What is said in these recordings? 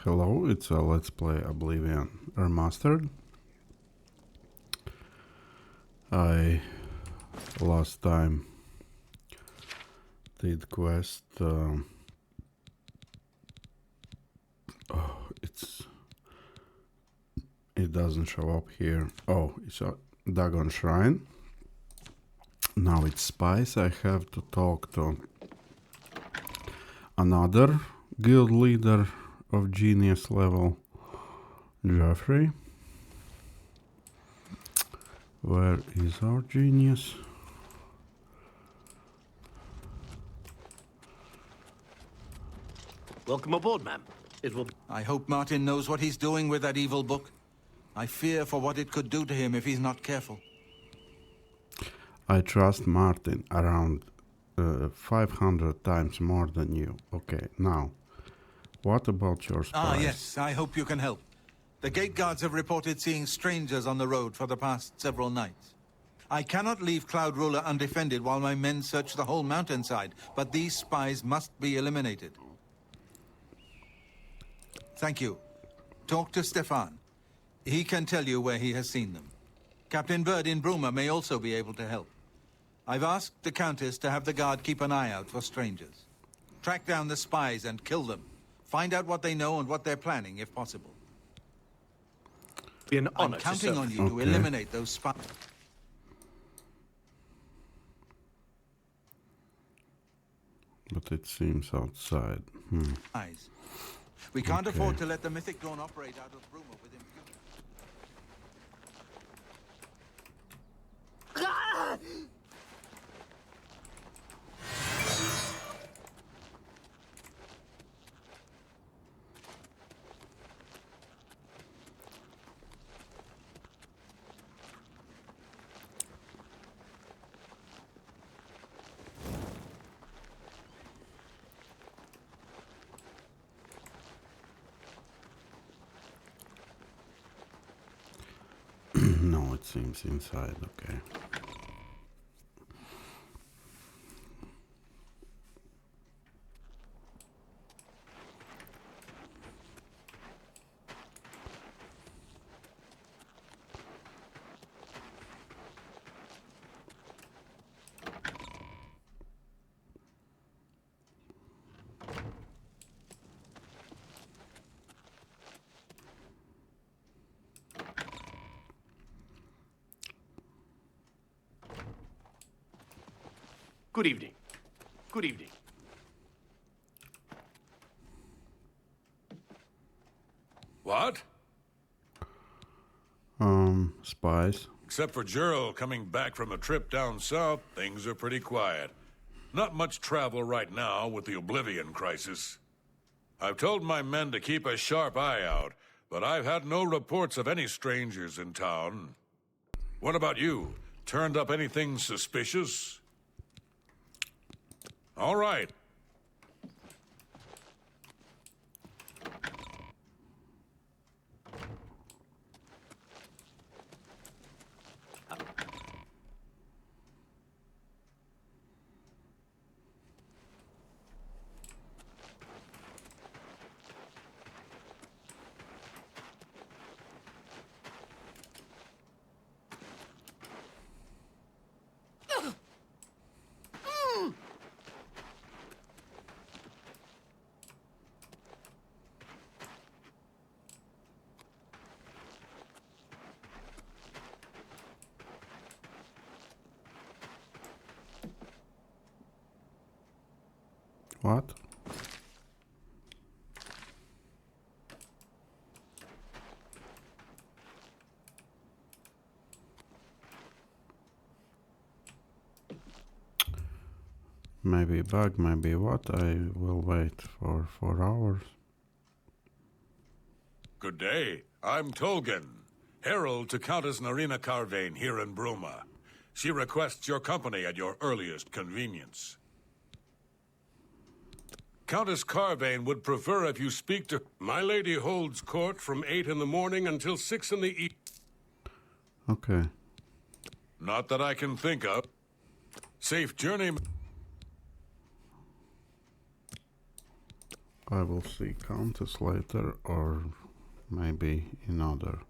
Hello, it's a Let's Play Oblivion Remastered. I last time did quest. It doesn't show up here. Oh, it's a Dagon Shrine. Now it's Spies. I have to talk to another guild leader of genius level, Jeffrey. Where is our genius? Welcome aboard, ma'am. It will. I hope Martin knows what he's doing with that evil book. I fear for what it could do to him if he's not careful. I trust Martin around 500 times more than you. Okay, now, what about your spies? Ah, yes, I hope you can help. The gate guards have reported seeing strangers on the road for the past several nights. I cannot leave Cloud Ruler undefended while my men search the whole mountainside, but these spies must be eliminated. Thank you. Talk to Stefan. He can tell you where he has seen them. Captain Bird in Bruma may also be able to help. I've asked the Countess to have the guard keep an eye out for strangers. Track down the spies and kill them. Find out what they know and what they're planning, if possible. Be an honor I'm counting on you to Okay. eliminate those spies. But it seems outside. We can't Okay. afford to let the Mythic Dawn operate out of Bruma with impunity. No, it seems inside. Okay. Good evening. Good evening. What? Spies. Except for Gerald coming back from a trip down south, things are pretty quiet. Not much travel right now with the Oblivion crisis. I've told my men to keep a sharp eye out, but I've had no reports of any strangers in town. What about you? Turned up anything suspicious? All right. What? Maybe bug, maybe what? I will wait for 4 hours. Good day. I'm Tolgan, herald to Countess Narina Carvane here in Bruma. She requests your company at your earliest convenience. Countess Carvane would prefer if you speak to... My lady holds court from 8 in the morning until 6 in the evening. Okay. Not that I can think of. Safe journey. I will see Countess later, or maybe in other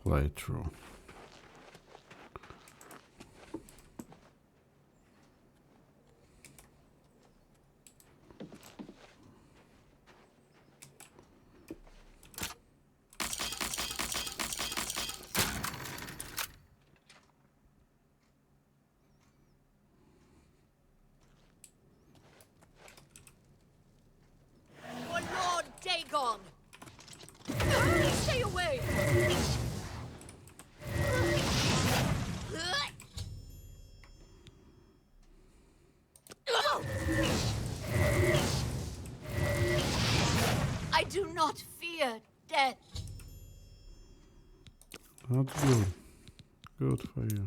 playthrough. For Lord Dagon! Stay away! I do not fear death. That's good. Good for you.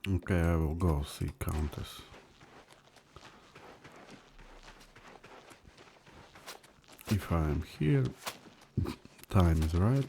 Okay, I will go see Countess. If I am here, time is right.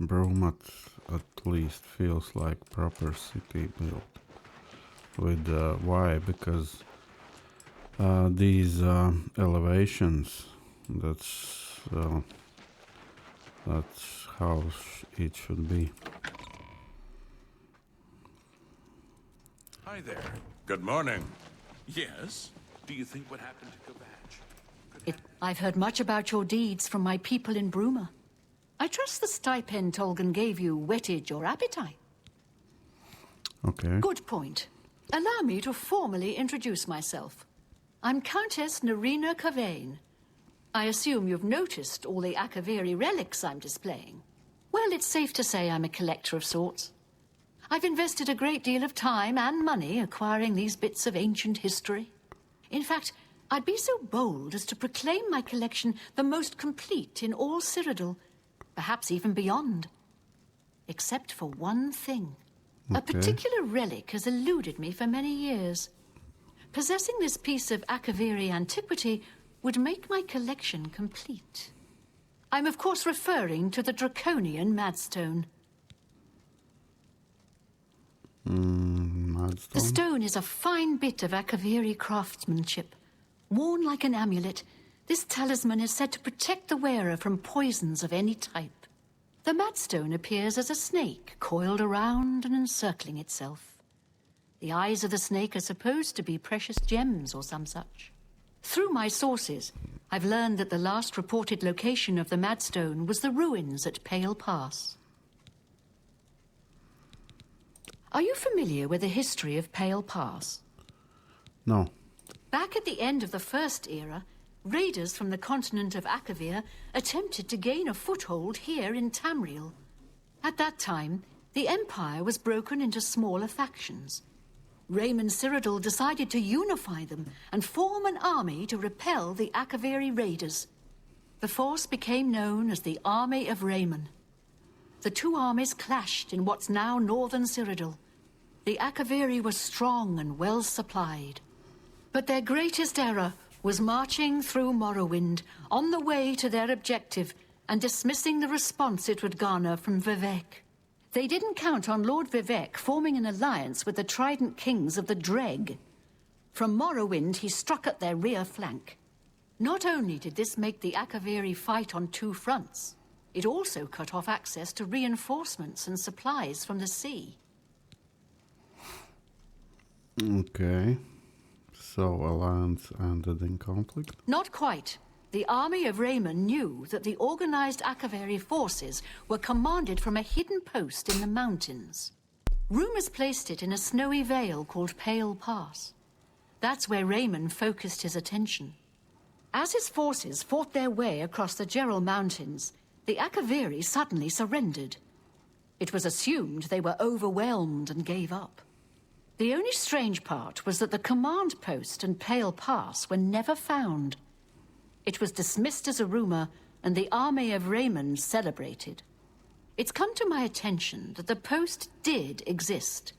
Bruma at least feels like proper city built. With why? Because these elevations, that's how it should be. Hi there. Good morning. Yes? Do you think what happened to Kavach? I've heard much about your deeds from my people in Bruma. I trust the stipend Tolgan gave you whetted your appetite. Okay. Good point. Allow me to formally introduce myself. I'm Countess Nerina Cavain. I assume you've noticed all the Akaviri relics I'm displaying. Well, it's safe to say I'm a collector of sorts. I've invested a great deal of time and money acquiring these bits of ancient history. In fact, I'd be so bold as to proclaim my collection the most complete in all Cyrodiil, perhaps even beyond. Except for one thing. Okay. A particular relic has eluded me for many years. Possessing this piece of Akaviri antiquity would make my collection complete. I'm of course referring to the Draconian Madstone. Madstone? The stone is a fine bit of Akaviri craftsmanship. Worn like an amulet, this talisman is said to protect the wearer from poisons of any type. The Madstone appears as a snake, coiled around and encircling itself. The eyes of the snake are supposed to be precious gems or some such. Through my sources, I've learned that the last reported location of the Madstone was the ruins at Pale Pass. Are you familiar with the history of Pale Pass? No. Back at the end of the First Era, raiders from the continent of Akavir attempted to gain a foothold here in Tamriel. At that time, the Empire was broken into smaller factions. Raymond Cyrodiil decided to unify them and form an army to repel the Akaviri raiders. The force became known as the Army of Raymond. The two armies clashed in what's now northern Cyrodiil. The Akaviri were strong and well supplied. But their greatest error was marching through Morrowind on the way to their objective and dismissing the response it would garner from Vivek. They didn't count on Lord Vivek forming an alliance with the Trident Kings of the Dreg. From Morrowind, he struck at their rear flank. Not only did this make the Akaviri fight on two fronts, it also cut off access to reinforcements and supplies from the sea. Okay. So alliance ended in conflict? Not quite. The army of Raymond knew that the organized Akaviri forces were commanded from a hidden post in the mountains. Rumors placed it in a snowy vale called Pale Pass. That's where Raymond focused his attention. As his forces fought their way across the Gerald Mountains, the Akaviri suddenly surrendered. It was assumed they were overwhelmed and gave up. The only strange part was that the command post and Pale Pass were never found. It was dismissed as a rumor, and the army of Raymond celebrated. It's come to my attention that the post did exist,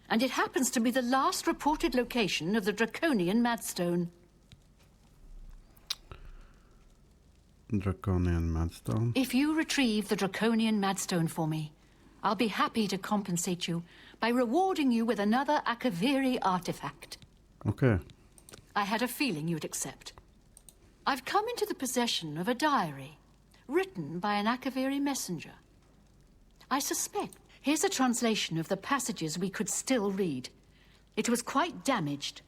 and it happens to be the last reported location of the Draconian Madstone. Draconian Madstone? If you retrieve the Draconian Madstone for me, I'll be happy to compensate you by rewarding you with another Akaviri artifact. Okay. I had a feeling you'd accept. I've come into the possession of a diary, written by an Akaviri messenger. I suspect. Here's a translation of the passages we could still read. It was quite damaged.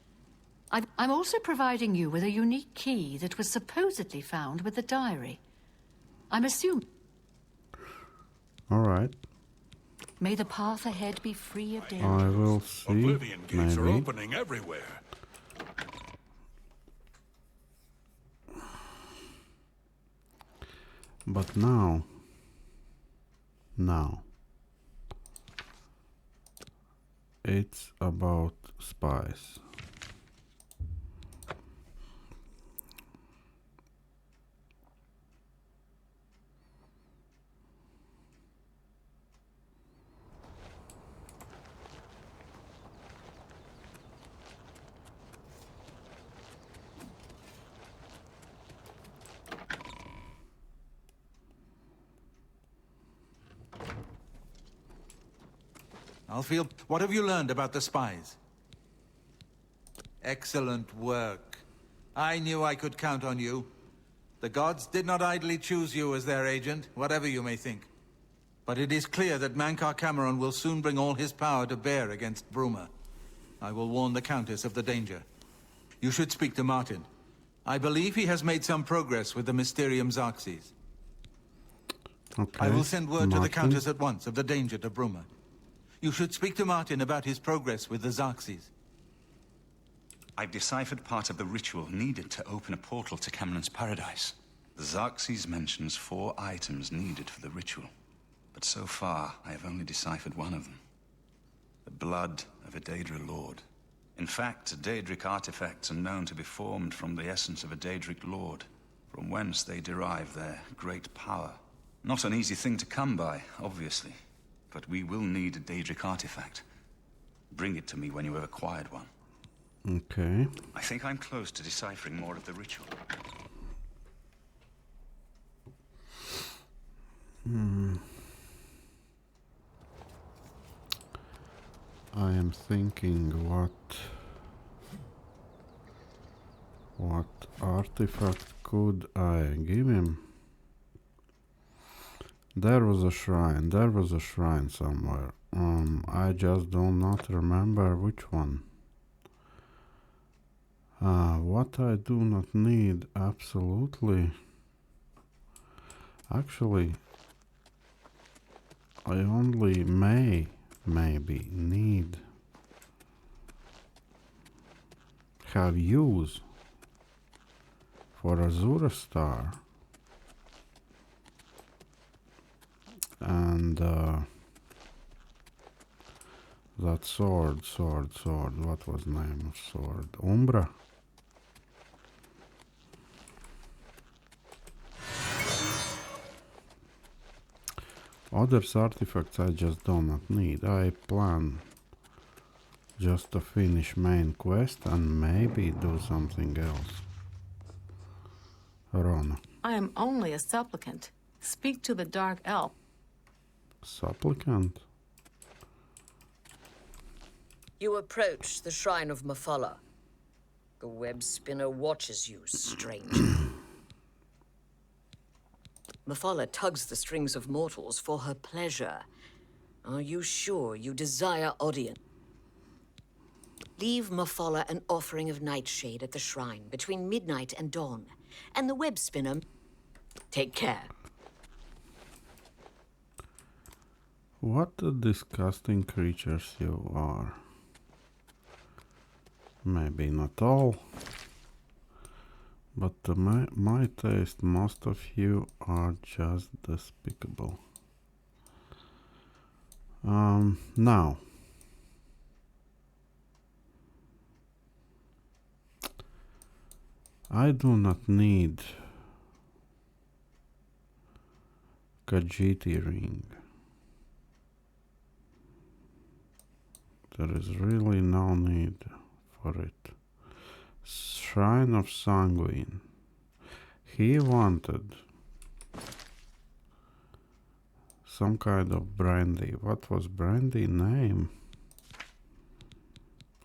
I'm also providing you with a unique key that was supposedly found with the diary. I'm assuming... All right. May the path ahead be free of danger. I will see. Oblivion gates are Maybe. opening everywhere. But now, it's about spies. Alfield, what have you learned about the spies? Excellent work. I knew I could count on you. The gods did not idly choose you as their agent, whatever you may think. But it is clear that Mankar Cameron will soon bring all his power to bear against Bruma. I will warn the Countess of the danger. You should speak to Martin. I believe he has made some progress with the Mysterium Xarxes. Okay. I will send word to the Martin. Countess at once of the danger to Bruma. You should speak to Martin about his progress with the Xarxes. I've deciphered part of the ritual needed to open a portal to Cameron's paradise. The Xarxes mentions 4 items needed for the ritual. But so far, I have only deciphered one of them. The blood of a Daedra lord. In fact, Daedric artifacts are known to be formed from the essence of a Daedric lord, from whence they derive their great power. Not an easy thing to come by, obviously. But we will need a Daedric artifact. Bring it to me when you have acquired one. Okay. I think I'm close to deciphering more of the ritual. I am thinking what artifact could I give him? There was a shrine somewhere. I just do not remember which one. What I do not need, absolutely. Actually, I only maybe need have use for Azura Star and that sword, what was the name of sword? Umbra? Other artifacts I just do not need. I plan just to finish main quest and maybe do something else. Rona. I am only a supplicant. Speak to the Dark Elf. Supplicant? You approach the shrine of Mafala. The web spinner watches you, stranger. Mafala tugs the strings of mortals for her pleasure. Are you sure you desire audience? Leave Mafala an offering of nightshade at the shrine between midnight and dawn, and the web spinner... Take care. What a disgusting creatures you are. Maybe not all, but to my taste, most of you are just despicable. Now, I do not need Khajiit ring. There is really no need for it. Shrine of Sanguine. He wanted some kind of brandy. What was brandy name?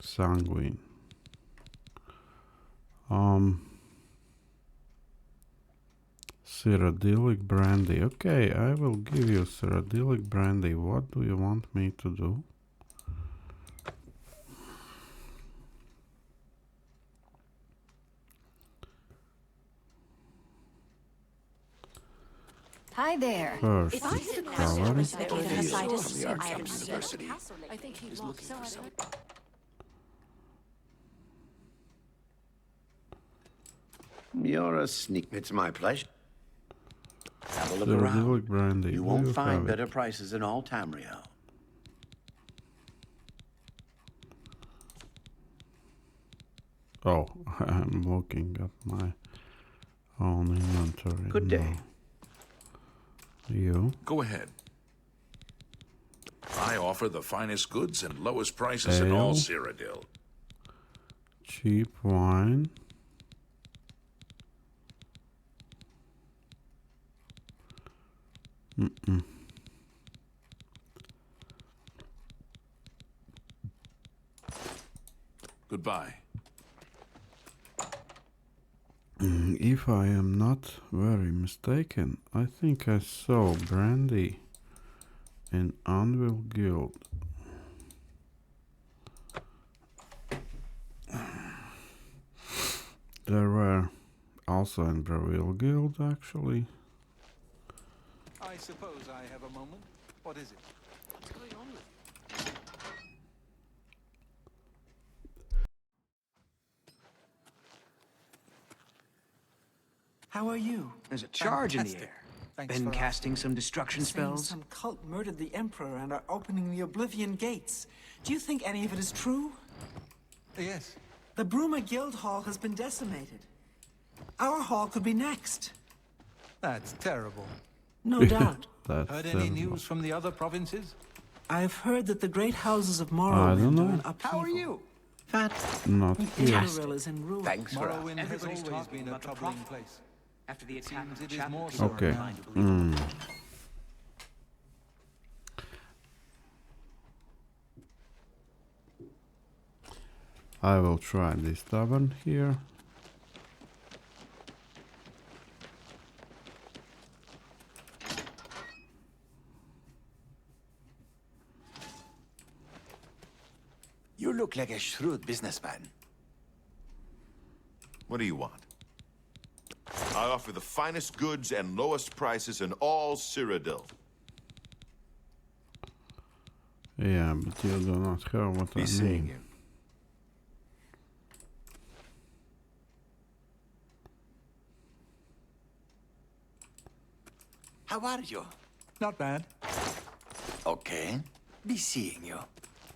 Sanguine. Cyrodiilic brandy. Okay, I will give you Cyrodiilic brandy. What do you want me to do? Hi there. First, If I it's had color. I think he's looking for some. You're a sneak. It's my pleasure. Have a look Cyrodiilic around. brandy. You Do won't you find have better it? prices in all Tamriel. Oh, I'm looking at my own inventory. Good day. No. You? Go ahead. I offer the finest goods and lowest prices in Ale. all Cyrodiil. Cheap wine. Goodbye. If I am not very mistaken, I think I saw brandy in Anvil Guild. There were also in Bravil Guild, actually. I suppose I have a moment. What is it? What's going on with you? How are you? There's a charge in the Fantastic. air. Thanks Been for casting some destruction Saying spells? some cult murdered the Emperor and are opening the Oblivion gates. Do you think any of it is true? Yes. The Bruma Guild Hall has been decimated. Our hall could be next. That's terrible. No doubt. That's Heard any news from the other provinces? I've heard that the great houses of I don't Morrowind know. are in upheaval. How are you? not here. Israel is in ruin. Thanks for Morrowind has Everybody's always talking been a about the troubling prophet. place. After the attack Seems on it is Chapel, more people so Okay. are now. inclined to believe it. I will try this tavern here. You look like a shrewd businessman. What do you want? I offer the finest goods and lowest prices in all Cyrodiil. Yeah, but you do not have what I Be seeing mean. you. How are you? Not bad. Okay. Be seeing you.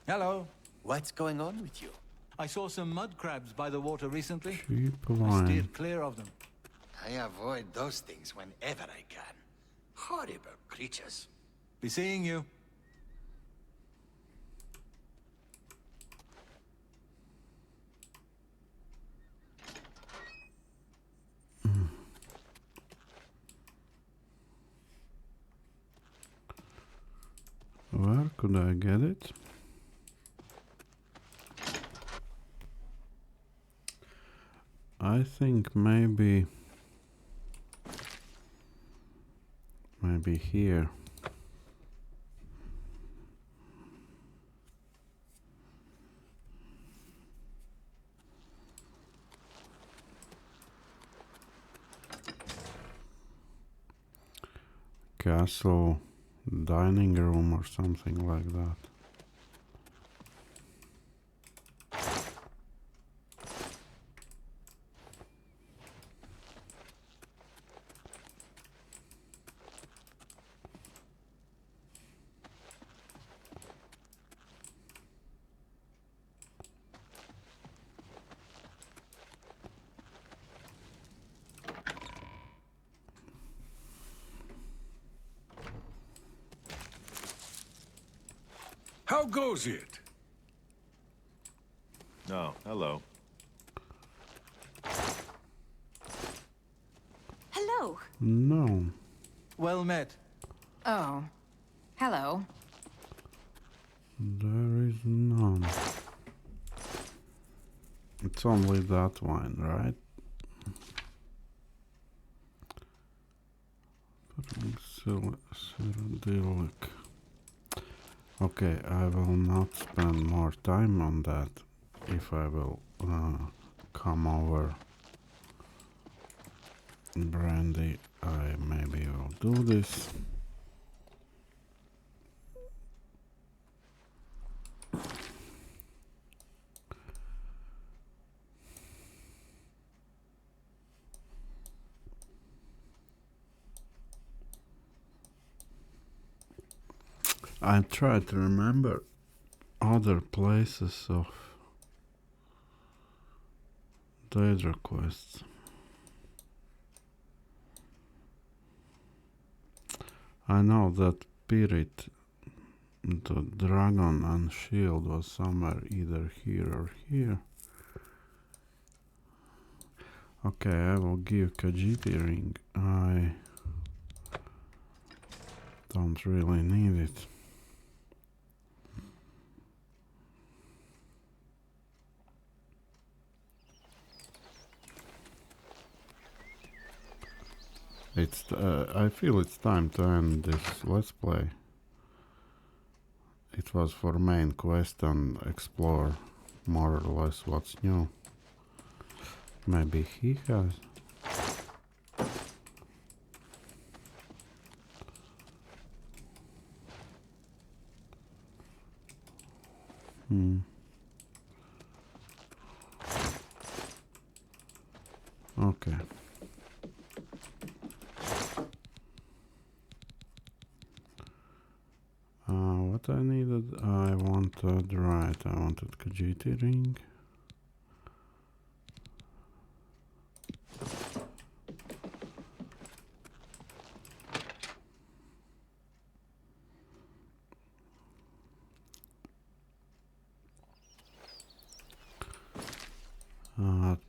Hello. What's going on with you? I saw some mud crabs by the water recently. Cheap I wine. steered clear of them. I avoid those things whenever I can. Horrible creatures. Be seeing you. Where could I get it? I think maybe here. Castle dining room or something like that. How goes it? No, hello. Hello. No. Well met. Oh. Hello. There is none. It's only that one, right? Cyrodiilic. Okay, I will not spend more time on that. If I will come over brandy, I maybe will do this. I try to remember other places of Daedra quests. I know that Spirit, the dragon and shield was somewhere either here or here. Okay, I will give Khajiit ring. I don't really need it. It's I feel it's time to end this let's play. It was for main quest and explore more or less what's new. Maybe he has. Okay. What I needed, I wanted Khajiit ring.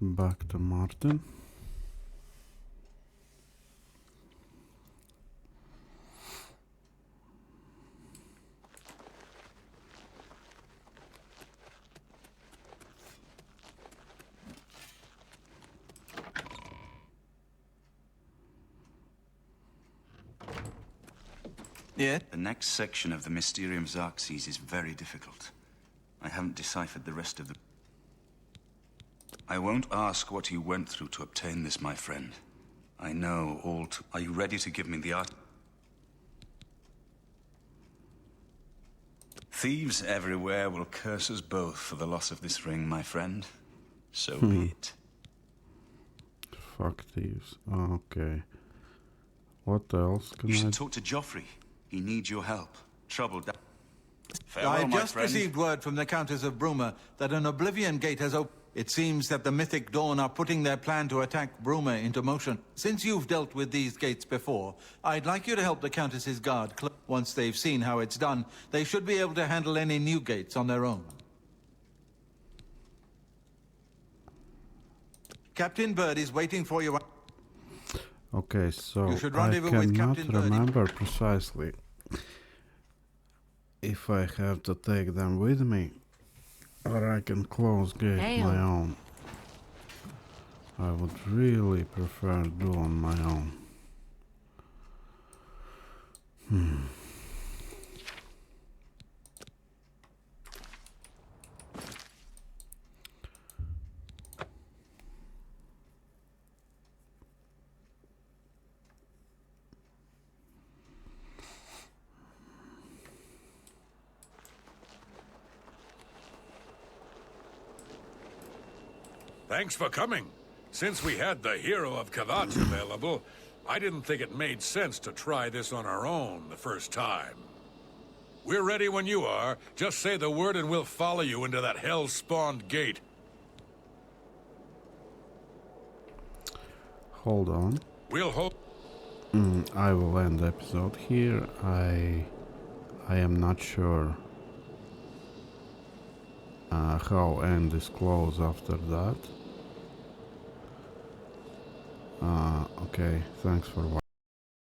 Back to Martin. Yeah? The next section of the Mysterium Xerxes is very difficult. I haven't deciphered the rest of the... I won't ask what you went through to obtain this, my friend. I know all too... Are you ready to give me the art? Thieves everywhere will curse us both for the loss of this ring, my friend. So be it. Fuck thieves. Okay. What else can You I... should talk to Joffrey. He needs your help. Troubled. Farewell, I've my just friend. received word from the Countess of Bruma that an Oblivion Gate has opened. It seems that the Mythic Dawn are putting their plan to attack Bruma into motion. Since you've dealt with these gates before, I'd like you to help the Countess's guard. Once they've seen how it's done, they should be able to handle any new gates on their own. Captain Bird is waiting for you. Okay, so You should I rendezvous with cannot Captain Birdie. remember precisely if I have to take them with me or I can close gate my Hail. own. I would really prefer do on my own. Thanks for coming. Since we had the hero of Kavath available, I didn't think it made sense to try this on our own the first time. We're ready when you are. Just say the word and we'll follow you into that hell-spawned gate. Hold on. We'll hope. I will end the episode here. I am not sure how end is close after that. Okay, thanks for watching.